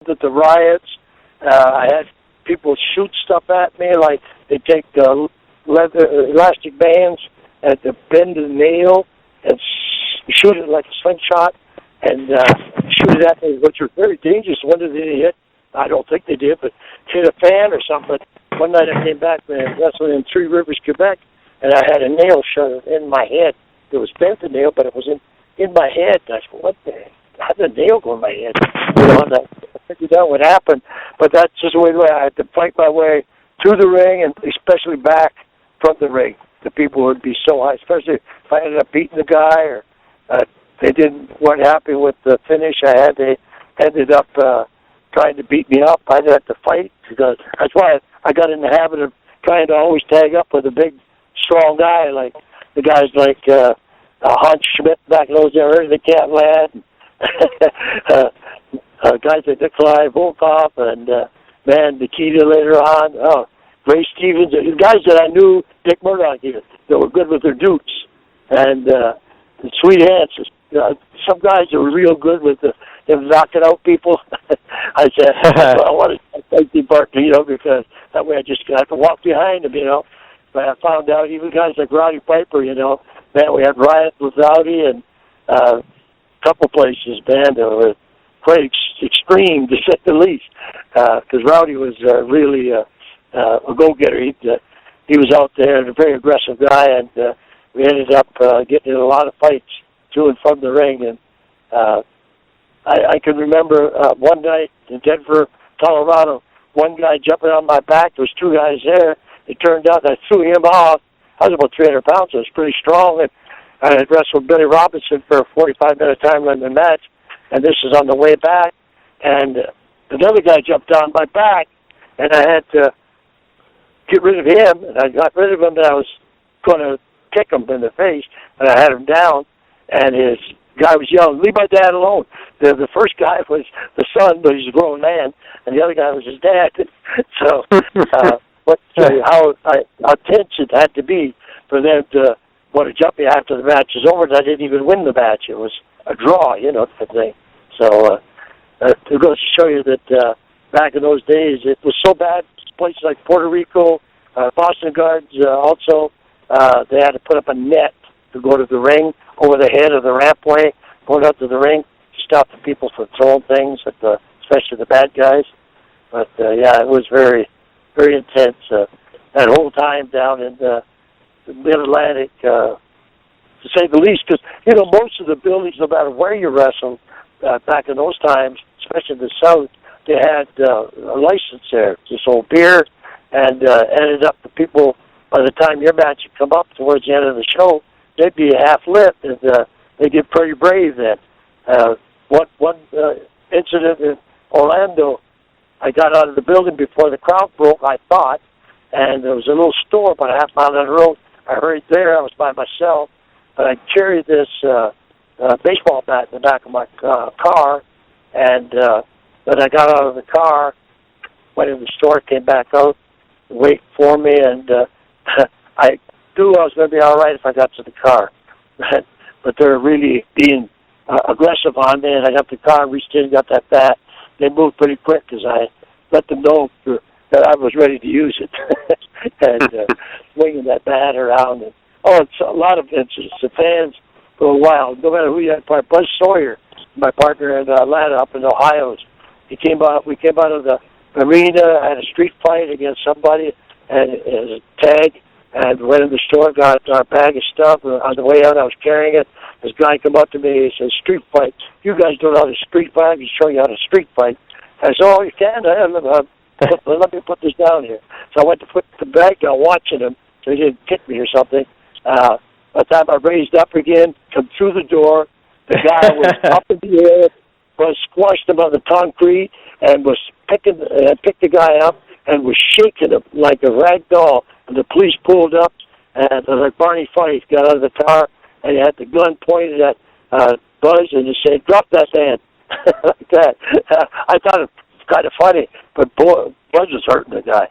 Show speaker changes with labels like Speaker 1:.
Speaker 1: at the riots. I had people shoot stuff at me, like they take leather elastic bands and to bend the nail and shoot it like a slingshot and shoot it at me, which was very dangerous. When did they hit? I don't think they did, but hit a fan or something. But one night I came back and wrestling in Three Rivers, Quebec, and I had a nail shot in my head. It was bent, the nail, but it was in my head. And I said, what the heck? How did the nail go in my head? You know, and I figured out what happened. But that's just the way I had to fight my way to the ring, and especially back from the ring. The people would be so high, especially if I ended up beating the guy or they weren't happy with the finish I had. They ended up trying to beat me up. I had to fight because that's why I got in the habit of trying to always tag up with a big, strong guy like the guys like Hans Schmidt back in those days, the Cat Lad, guys like Nikolai Volkov and Nikita later on. Oh, Ray Stevens, the guys that I knew, Dick Murdoch even, that were good with their dukes, and Sweet Hands. Some guys that were real good with them knocking out people. I said, I wanted to fight the partner, you know, because that way I just got to walk behind him, you know. But I found out even guys like Roddy Piper, you know, man, we had riots with Rowdy and a couple places, man, that were quite extreme, to say the least, because Rowdy was really a go-getter. He was out there, a very aggressive guy, and we ended up getting in a lot of fights to and from the ring. And I can remember one night in Denver, Colorado, one guy jumping on my back. There was two guys there. It turned out that I threw him off. I was about 300 pounds. I was pretty strong. And I had wrestled Billy Robinson for a 45-minute time limit match, and this is on the way back. And another guy jumped on my back, and I had to get rid of him. And I got rid of him, and I was going to kick him in the face, and I had him down, and his guy was yelling, "Leave my dad alone." The first guy was the son, but he's a grown man, and the other guy was his dad. So, what tell you how tense it had to be for them to want to jump me after the match was over, and I didn't even win the match. It was a draw, you know, type thing. So, it goes to show you that back in those days, it was so bad. Places like Puerto Rico, Boston Guards, also, they had to put up a net to go to the ring over the head of the rampway, going up to the ring to stop the people from throwing things, especially the bad guys. But, yeah, it was very, very intense that whole time down in the Mid-Atlantic, to say the least, because, you know, most of the buildings, no matter where you wrestled back in those times, especially in the South, they had a license there to sold beer, and ended up the people, by the time your match would come up towards the end of the show, they'd be half lit, and they get pretty brave then. One incident in Orlando, I got out of the building before the crowd broke, I thought, and there was a little store about a half mile down the road. I hurried there. I was by myself, but I carried this baseball bat in the back of my car, and then I got out of the car, went in the store, came back out, waited for me, and I knew I was going to be all right if I got to the car. But they were really being aggressive on me, and I got the car, reached in, got that bat. They moved pretty quick because I let them know that I was ready to use it. And swinging that bat around. And, it's a lot of incidents. The fans go wild, no matter who you had. Buzz Sawyer, my partner in Atlanta up in Ohio, we came out of the arena, had a street fight against somebody, and as a tag, and went in the store, got our bag of stuff. On the way out, I was carrying it. This guy come up to me, he says, "Street fight. You guys don't know how to street fight. I can show you how to street fight." I said, "Oh, you can? Let me put this down here." So I went to put the bag down, watching him, so he didn't kick me or something. By the time I raised up again, come through the door, the guy was up in the air, was squashed him on the concrete, and was picked the guy up and was shaking him like a rag doll. And the police pulled up, and like Barney Fife got out of the car, and he had the gun pointed at Buzz, and he said, "Drop that man," like that. I thought it was kind of funny, but boy, Buzz was hurting the guy.